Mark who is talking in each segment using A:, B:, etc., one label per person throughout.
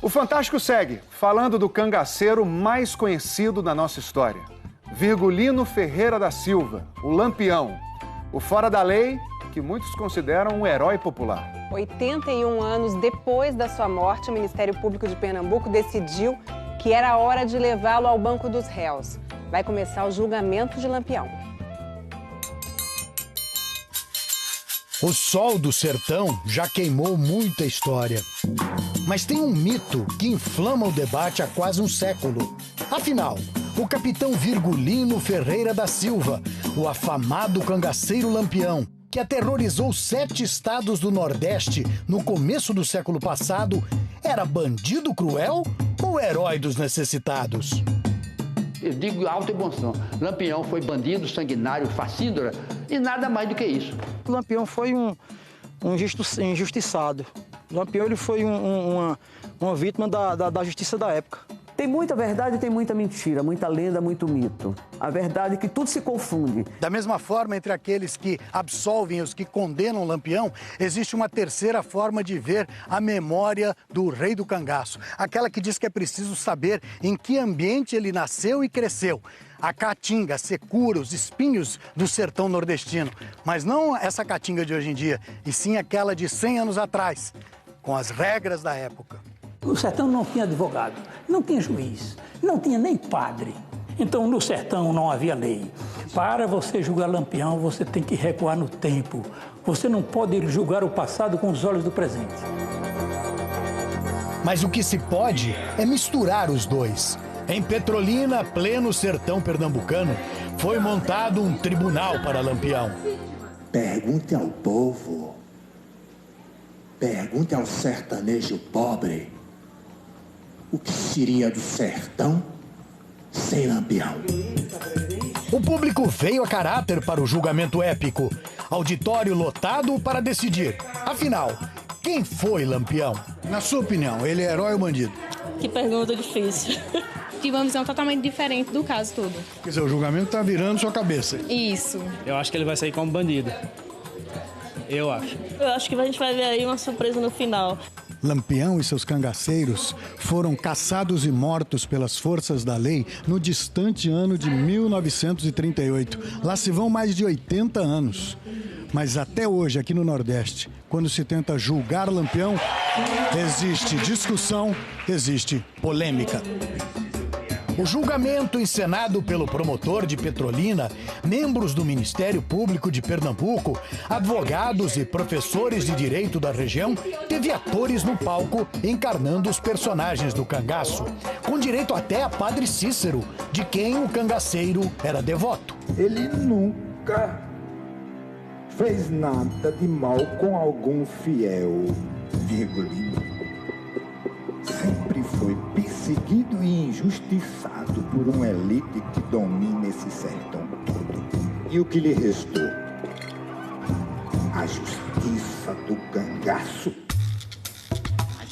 A: O Fantástico segue, falando do cangaceiro mais conhecido da nossa história. Virgulino Ferreira da Silva, o Lampião. O fora da lei, que muitos consideram um herói popular.
B: 81 anos depois da sua morte, o Ministério Público de Pernambuco decidiu que era hora de levá-lo ao banco dos réus. Vai começar o julgamento de Lampião.
C: O sol do sertão já queimou muita história. Mas tem um mito que inflama o debate há quase um século. Afinal, o capitão Virgulino Ferreira da Silva, o afamado cangaceiro Lampião, que aterrorizou 7 estados do Nordeste no começo do século passado, era bandido cruel ou herói dos necessitados?
D: Eu digo alto e bom som. Lampião foi bandido, sanguinário, facíndora e nada mais do que isso.
E: Lampião foi um injustiçado. Lampião ele foi uma vítima da justiça da época.
F: Tem muita verdade e tem muita mentira, muita lenda, muito mito. A verdade é que tudo se confunde.
C: Da mesma forma, entre aqueles que absolvem e os que condenam Lampião, existe uma terceira forma de ver a memória do rei do cangaço. Aquela que diz que é preciso saber em que ambiente ele nasceu e cresceu. A caatinga, a secura, os espinhos do sertão nordestino. Mas não essa caatinga de hoje em dia, e sim aquela de 100 anos atrás, com as regras da época.
G: O sertão não tinha advogado, não tinha juiz, não tinha nem padre. Então, no sertão não havia lei. Para você julgar Lampião, você tem que recuar no tempo. Você não pode julgar o passado com os olhos do presente.
C: Mas o que se pode é misturar os dois. Em Petrolina, pleno sertão pernambucano, foi montado um tribunal para Lampião.
H: Pergunte ao povo, pergunte ao sertanejo pobre, o que seria do sertão sem Lampião?
C: O público veio a caráter para o julgamento épico. Auditório lotado para decidir. Afinal, quem foi Lampião? Na sua opinião, ele é herói ou bandido?
I: Que pergunta difícil. Tive uma visão totalmente diferente do caso todo.
C: Quer dizer, o julgamento está virando sua cabeça.
I: Isso.
J: Eu acho que ele vai sair como bandido. Eu acho.
I: Eu acho que a gente vai ver aí uma surpresa no final.
C: Lampião e seus cangaceiros foram caçados e mortos pelas forças da lei no distante ano de 1938. Lá se vão mais de 80 anos. Mas até hoje, aqui no Nordeste, quando se tenta julgar Lampião, existe discussão, existe polêmica. O julgamento encenado pelo promotor de Petrolina, membros do Ministério Público de Pernambuco, advogados e professores de direito da região, teve atores no palco encarnando os personagens do cangaço, com direito até a Padre Cícero, de quem o cangaceiro era devoto.
H: Ele nunca fez nada de mal com algum fiel, Virgulino. Sempre foi perseguido e injustiçado por uma elite que domina esse sertão todo. E o que lhe restou? A justiça do cangaço.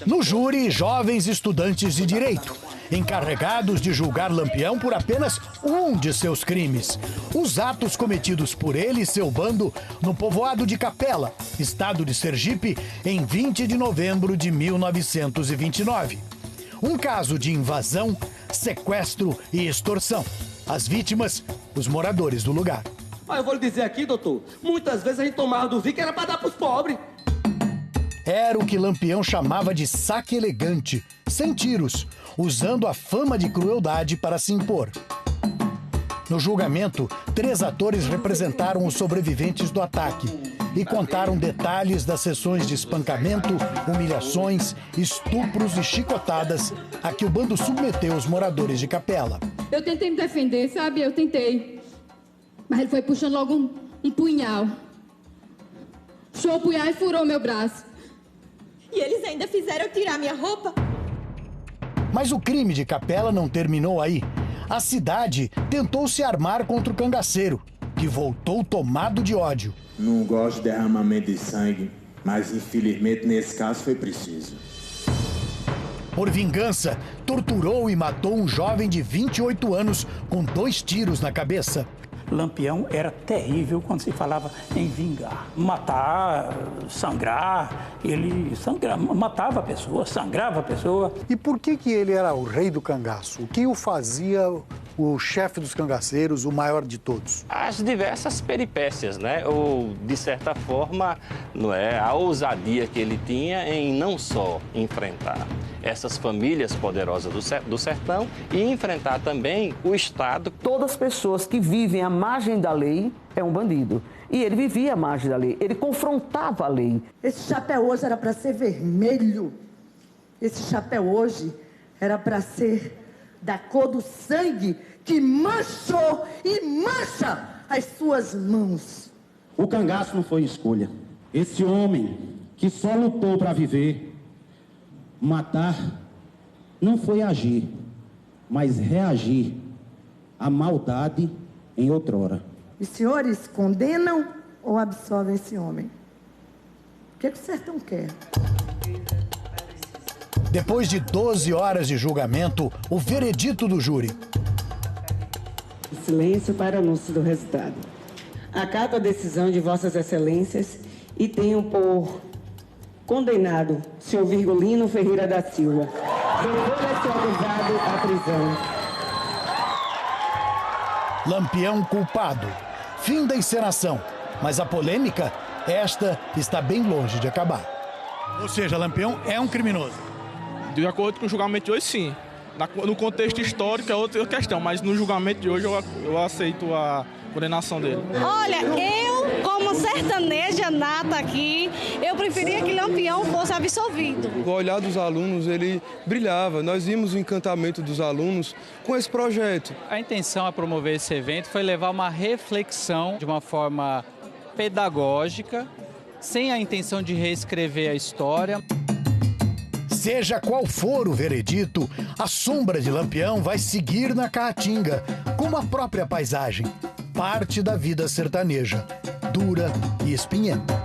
C: No júri, jovens estudantes de direito, encarregados de julgar Lampião por apenas um de seus crimes: os atos cometidos por ele e seu bando no povoado de Capela, estado de Sergipe, em 20 de novembro de 1929. Um caso de invasão, sequestro e extorsão. As vítimas, os moradores do lugar.
K: Eu vou lhe dizer aqui, doutor, muitas vezes a gente tomava do vinho que era para dar pros pobres.
C: Era o que Lampião chamava de saque elegante, sem tiros, usando a fama de crueldade para se impor. No julgamento, 3 atores representaram os sobreviventes do ataque e contaram detalhes das sessões de espancamento, humilhações, estupros e chicotadas a que o bando submeteu os moradores de Capela.
L: Eu tentei me defender, sabe? Eu tentei. Mas ele foi puxando logo um punhal. Puxou o punhal e furou meu braço.
M: E eles ainda fizeram eu tirar minha roupa?
C: Mas o crime de Capela não terminou aí. A cidade tentou se armar contra o cangaceiro, que voltou tomado de ódio.
H: Não gosto de derramamento de sangue, mas infelizmente nesse caso foi preciso.
C: Por vingança, torturou e matou um jovem de 28 anos com 2 tiros na cabeça.
G: Lampião era terrível quando se falava em vingar. Matar, sangrar, ele matava a pessoa, sangrava a pessoa.
C: E por que ele era o rei do cangaço? O que o fazia o chefe dos cangaceiros, o maior de todos?
N: As diversas peripécias, né? Ou, de certa forma, não é, a ousadia que ele tinha em não só enfrentar essas famílias poderosas do sertão e enfrentar também o Estado.
F: Todas as pessoas que vivem à margem da lei é um bandido. E ele vivia à margem da lei, ele confrontava a lei.
O: Esse chapéu hoje era para ser vermelho. Esse chapéu hoje era para ser da cor do sangue que manchou e mancha as suas mãos.
P: O cangaço não foi escolha. Esse homem que só lutou para viver, matar, não foi agir, mas reagir à maldade em outrora.
O: Os senhores condenam ou absolvem esse homem? O que o sertão quer?
C: Depois de 12 horas de julgamento, o veredito do júri.
Q: Silêncio para anúncio do resultado. Acato a decisão de Vossas Excelências e tenho por condenado senhor Virgulino Ferreira da Silva. Recolha-se acusado à prisão.
C: Lampião culpado. Fim da encenação. Mas a polêmica, esta está bem longe de acabar. Ou seja, Lampião é um criminoso.
J: De acordo com o julgamento de hoje, sim. No contexto histórico é outra questão, mas no julgamento de hoje eu aceito a condenação dele.
R: Olha, eu, como sertaneja nata aqui, eu preferia que Lampião fosse absolvido.
S: O olhar dos alunos, ele brilhava. Nós vimos o encantamento dos alunos com esse projeto.
T: A intenção a promover esse evento foi levar uma reflexão de uma forma pedagógica, sem a intenção de reescrever a história.
C: Seja qual for o veredito, a sombra de Lampião vai seguir na Caatinga, como a própria paisagem, parte da vida sertaneja, dura e espinhenta.